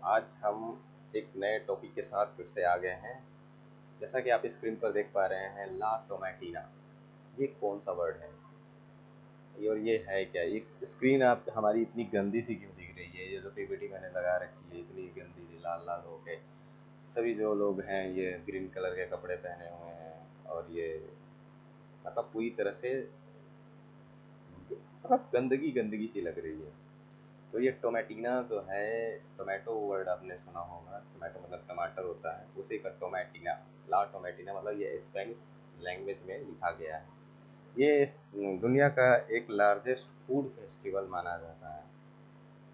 आज हम एक नए टॉपिक के साथ फिर से आ गए हैं। जैसा कि आप स्क्रीन पर देख पा रहे हैं, ला टोमेटिना। ये कौन सा वर्ड है और ये है क्या? ये स्क्रीन आप हमारी इतनी गंदी सी क्यों दिख रही है? ये जो पीपीटी मैंने लगा रखी है इतनी गंदी सी लाल लाल हो के। सभी जो लोग हैं ये ग्रीन कलर के कपड़े पहने हुए हैं और ये मतलब पूरी तरह से मतलब गंदगी गंदगी सी लग रही है। तो ये टोमेटिना जो है, टोमेटो वर्ड आपने सुना होगा। टोमेटो मतलब टमाटर होता है, उसी का टोमेटिना, ला टोमेटिना मतलब ये स्पेनिश लैंग्वेज में लिखा गया है। ये दुनिया का एक लार्जेस्ट फूड फेस्टिवल माना जाता है।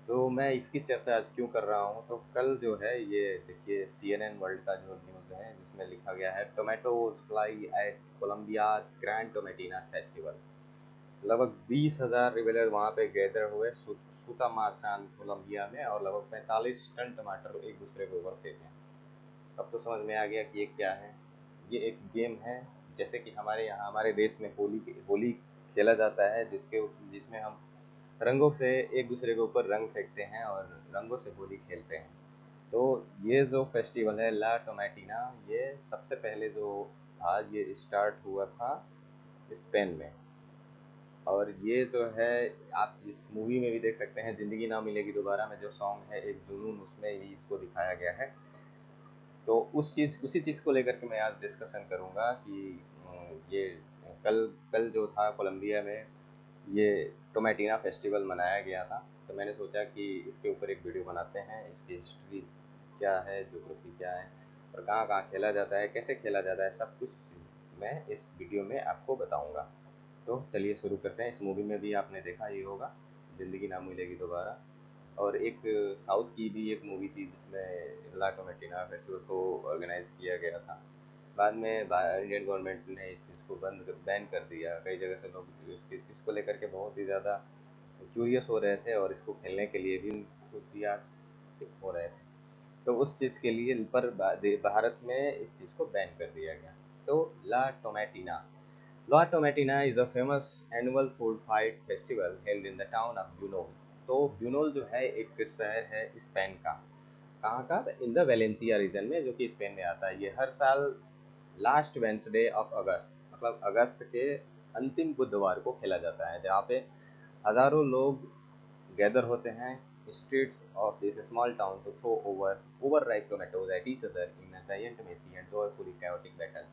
तो मैं इसकी चर्चा आज क्यों कर रहा हूँ, तो कल जो है ये देखिए CNN वर्ल्ड का जो न्यूज़ है जिसमें लिखा गया है tomatoes fly at Colombia's grand Tomatina festival. लगभग 20,000 रिवेलर वहाँ पे गैदर हुए सूता मार्सान कोलंबिया में और लगभग 45 टन टमाटर एक दूसरे के ऊपर फेंके। अब तो समझ में आ गया कि ये क्या है। ये एक गेम है, जैसे कि हमारे यहाँ हमारे देश में होली खेला जाता है, जिसमें हम रंगों से एक दूसरे के ऊपर रंग फेंकते हैं और रंगों से होली खेलते हैं। तो ये जो फेस्टिवल है ला टोमेटिना, ये सबसे पहले जो था ये स्टार्ट हुआ था स्पेन में। और ये जो है आप इस मूवी में भी देख सकते हैं, ज़िंदगी ना मिलेगी दोबारा में जो सॉन्ग है एक जुनून, उसमें भी इसको दिखाया गया है। तो उसी चीज़ को लेकर के मैं आज डिस्कशन करूँगा कि ये कल कल जो था कोलंबिया में ये टोमेटिना फेस्टिवल मनाया गया था। तो मैंने सोचा कि इसके ऊपर एक वीडियो बनाते हैं, इसकी हिस्ट्री क्या है, ज्योग्राफी क्या है और कहाँ कहाँ खेला जाता है, कैसे खेला जाता है, सब कुछ मैं इस वीडियो में आपको बताऊँगा। तो चलिए शुरू करते हैं। इस मूवी में भी आपने देखा ही होगा, ज़िंदगी ना मिलेगी दोबारा। और एक साउथ की भी एक मूवी थी जिसमें ला टोमेटिना फेस्टिवल को ऑर्गेनाइज़ किया गया था। बाद में इंडियन गवर्नमेंट ने इस चीज़ को बैन कर दिया। कई जगह से लोग इसको लेकर के बहुत ही ज़्यादा क्यूरियस हो रहे थे और इसको खेलने के लिए भी enthusiastic हो रहे थे। तो उस चीज़ के लिए भारत में इस चीज़ को बैन कर दिया गया। तो ला टोमेटिना, La Tomatina is a famous annual food fight festival held in the town of Bunol। तो ब्यूनोल जो है एक शहर है स्पेन का। कहाँ का? इन द वेलेंसिया रीजन में, जो कि स्पेन में आता है। ये हर साल लास्ट वेंसडे ऑफ अगस्त मतलब अगस्त के अंतिम बुधवार को खेला जाता है, जहाँ पे हज़ारों लोग गैदर होते हैं streets of this small town to throw over ripe tomatoes at each other in a giant messy and joyfully chaotic battle.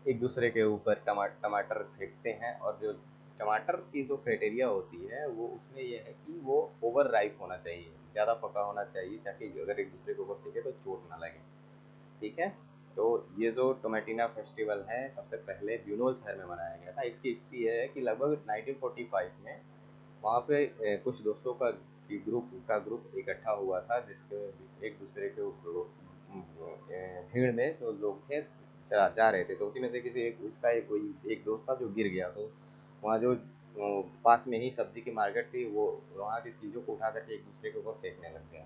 एक दूसरे के ऊपर टमाटर फेंकते हैं और जो टमाटर की जो क्राइटेरिया होती है वो उसमें ये है कि वो ओवर राइप होना चाहिए, ज़्यादा पका होना चाहिए, ताकि अगर एक दूसरे के ऊपर फेंके तो चोट ना लगे। ठीक है। तो ये जो टोमेटिना फेस्टिवल है सबसे पहले ब्यूनोल शहर में मनाया गया था। इसकी हिस्ट्री ये है कि लगभग 1945 में वहाँ पे कुछ दोस्तों का ग्रुप इकट्ठा हुआ था, जिसके एक दूसरे के भीड़ में जो लोग थे चला जा रहे थे। तो उसी में से किसी एक उसका एक कोई एक दोस्त था जो गिर गया। तो वहाँ जो पास में ही सब्जी की मार्केट थी, वो वहाँ की चीज़ों को उठा करके एक दूसरे के ऊपर फेंकने लग गया।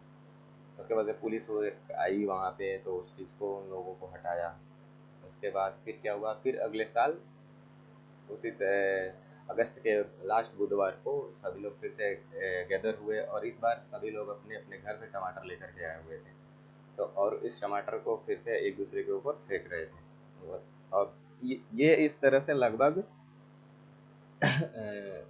उसके बाद जब पुलिस आई वहाँ पे तो उस चीज़ को उन लोगों को हटाया। उसके बाद फिर क्या हुआ, फिर अगले साल उसी अगस्त के लास्ट बुधवार को सभी लोग फिर से गैदर हुए और इस बार सभी लोग अपने अपने घर से टमाटर लेकर के आए हुए थे। तो और इस टमाटर को फिर से एक दूसरे के ऊपर फेंक रहे थे। और ये इस तरह से लगभग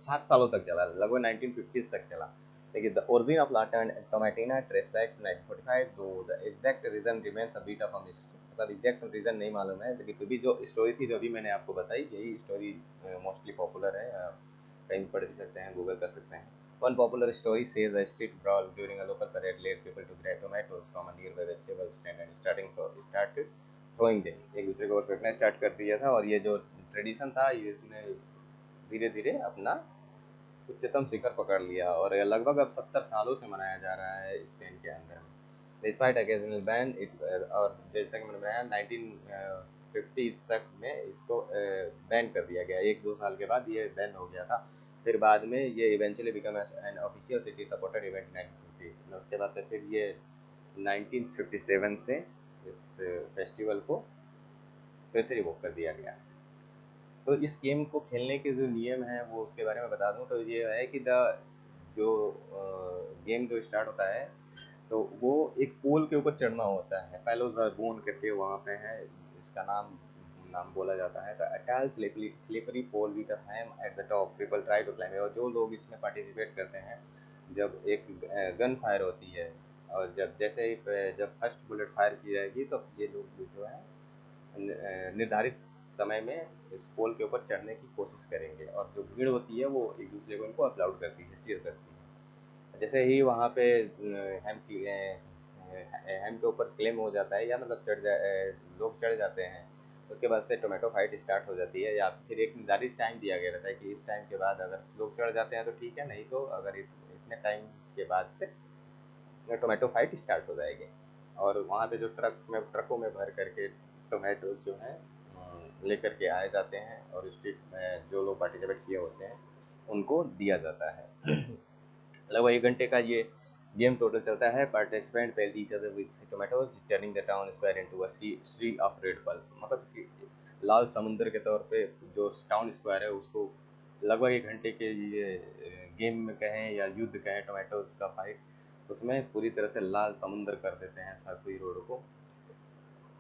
7 सालों तक चला, लगभग 1950s तक चला। लेकिन द ओरिजिन ऑफ लाटन Tomatina trace back to 1945, though the exact reason remains a bit of a mystery. मतलब एग्जैक्ट रीजन नहीं मालूम है, लेकिन फिर भी जो स्टोरी थी जो अभी मैंने आपको बताई, यही स्टोरी मोस्टली पॉपुलर है। कहीं भी पढ़ भी सकते हैं, गूगल कर सकते हैं। One popular story says a street brawl during a local parade led people to grab tomatoes from a nearby vegetable stand and started throwing them। एक दूसरे को फेंकना स्टार्ट कर दिया था और ये जो ट्रेडिशन था ये इसने धीरे धीरे अपना उच्चतम शिखर पकड़ लिया और लगभग अब 70 सालों से मनाया जा रहा है स्पेन के अंदर में। डिस्पाइट ओकेजनल बैन इट, और जैसा कि मैंने बताया 1950s तक में इसको बैन कर दिया गया। 1-2 साल के बाद ये बैन हो गया था। फिर बाद में ये eventually become an official city supported event 1950। उसके बाद से फिर ये 1957 से इस फेस्टिवल को फिर से रिवोक कर दिया गया। तो इस गेम को खेलने के जो नियम हैं वो उसके बारे में बता दूं तो ये है कि जो गेम जो स्टार्ट होता है तो वो एक पोल के ऊपर चढ़ना होता है। पैलोजार्गोन करके वहाँ पे है, इसका नाम नाम बोला जाता है। The a tall slippery pole with a ham at the top, people try to climb. और जो लोग इसमें पार्टिसिपेट करते हैं, जब एक गन फायर होती है और जब फर्स्ट बुलेट फायर की जाएगी तो ये लोग जो है निर्धारित समय में इस पोल के ऊपर चढ़ने की कोशिश करेंगे, और जो भीड़ होती है वो एक दूसरे को इनको अपलाउड करती है, चीयर करती है। जैसे ही वहाँ पे हैम के ऊपर क्लेम हो जाता है, या मतलब लोग चढ़ जाते हैं, उसके बाद से टोमेटो फाइट स्टार्ट हो जाती है। या फिर एक निर्धारित टाइम दिया गया रहता है कि इस टाइम के बाद अगर लोग चढ़ जाते हैं तो ठीक है, नहीं तो अगर इतने टाइम के बाद से टोमेटो फाइट स्टार्ट हो जाएगी। और वहाँ पे जो ट्रकों में भर करके टोमेटोज जो हैं लेकर के आए जाते हैं, और स्ट्रीट में जो लोग पार्टिसिपेट किए होते हैं उनको दिया जाता है। लगभग 1 घंटे का ये गेम टोटल चलता है। Participant pelt each other with tomatoes turning the town square into a sea of red pulp. मतलब कि लाल समुंदर के तौर पे जो टाउन स्क्वायर है उसको लगभग 1 घंटे के ये गेम में कहें या युद्ध कहें टोमेटोज का फाइट, उसमें पूरी तरह से लाल समुंदर कर देते हैं साकुई रोड को।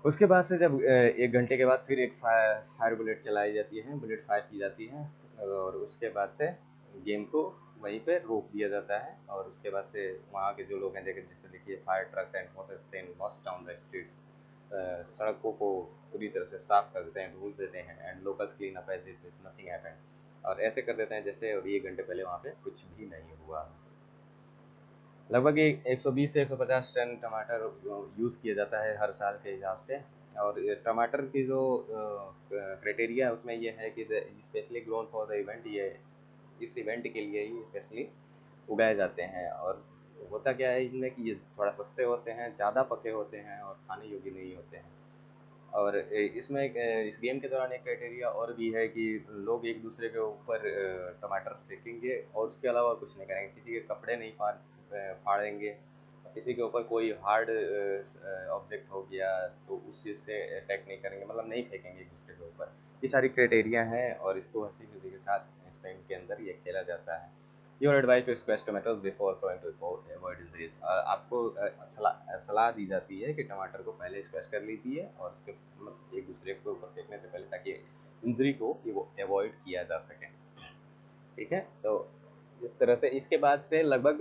उसके बाद से जब 1 घंटे के बाद फिर एक फायर बुलेट चलाई जाती है, बुलेट फायर की जाती है, और उसके बाद से गेम को वहीं पे रोक दिया जाता है। और उसके बाद से वहाँ के जो लोग हैं, जैसे देखिए fire trucks and horses then wash down the streets, सड़कों को पूरी तरह से साफ कर देते हैं, धुल देते हैं, and locals clean up as if nothing happened. और ऐसे कर देते हैं जैसे अभी 1 घंटे पहले वहाँ पे कुछ भी नहीं हुआ। लगभग 120 से 150 टन टमाटर यूज़ किया जाता है हर साल के हिसाब से। और टमाटर की जो क्राइटेरिया है उसमें ये है कि specially grown for the event, ये इस इवेंट के लिए ही स्पेशली उगाए जाते हैं। और होता क्या है इनमें कि ये थोड़ा सस्ते होते हैं, ज़्यादा पके होते हैं और खाने योग्य नहीं होते हैं। और इसमें इस गेम के दौरान एक क्राइटेरिया और भी है कि लोग एक दूसरे के ऊपर टमाटर फेंकेंगे और उसके अलावा कुछ नहीं करेंगे। किसी के कपड़े नहीं फाड़ेंगे, किसी के ऊपर कोई हार्ड ऑब्जेक्ट हो गया तो उस चीज़ से अटैक नहीं करेंगे, मतलब नहीं फेंकेंगे एक दूसरे के ऊपर। ये सारी क्राइटेरिया हैं और इसको हंसी खुशी के साथ स्पेन के अंदर ये खेला जाता है। Your advice to squash tomatoes before throwing to avoid injuries. आपको सलाह दी जाती है कि टमाटर को पहले स्क्वैश कर लीजिए और उसके मतलब एक दूसरे के ऊपर फेंकने से पहले, ताकि इंजरी को अवॉइड किया जा सके। ठीक है, तो इस तरह से इसके बाद से लगभग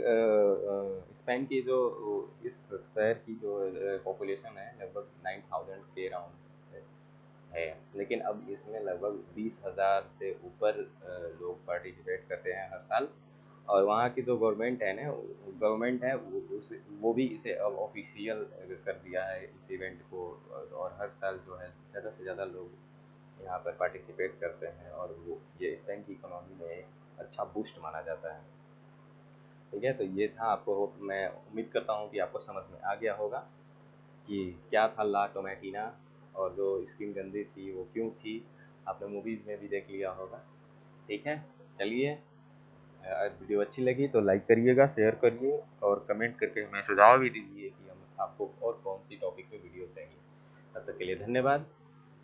स्पेन की जो इस शहर की जो पॉपुलेशन है लगभग 9000 के राउंड है। लेकिन अब इसमें लगभग 20,000 से ऊपर लोग पार्टिसिपेट करते हैं हर साल। और वहाँ की जो गवर्नमेंट है वो भी इसे अब ऑफिशियल कर दिया है इस इवेंट को। और हर साल जो है ज़्यादा से ज़्यादा लोग यहाँ पर पार्टिसिपेट करते हैं, और वो ये स्पेन की इकोनॉमी में एक अच्छा बूस्ट माना जाता है। ठीक है, तो ये था। मैं उम्मीद करता हूँ कि आपको समझ में आ गया होगा कि क्या था ला टोमेटिना, और जो स्किन गंदी थी वो क्यों थी। आपने मूवीज़ में भी देख लिया होगा। ठीक है, चलिए, वीडियो अच्छी लगी तो लाइक करिएगा, शेयर करिए और कमेंट करके हमें सुझाव भी दीजिए कि हम आपको और कौन सी टॉपिक पे वीडियो चाहिए। तब तक के लिए धन्यवाद।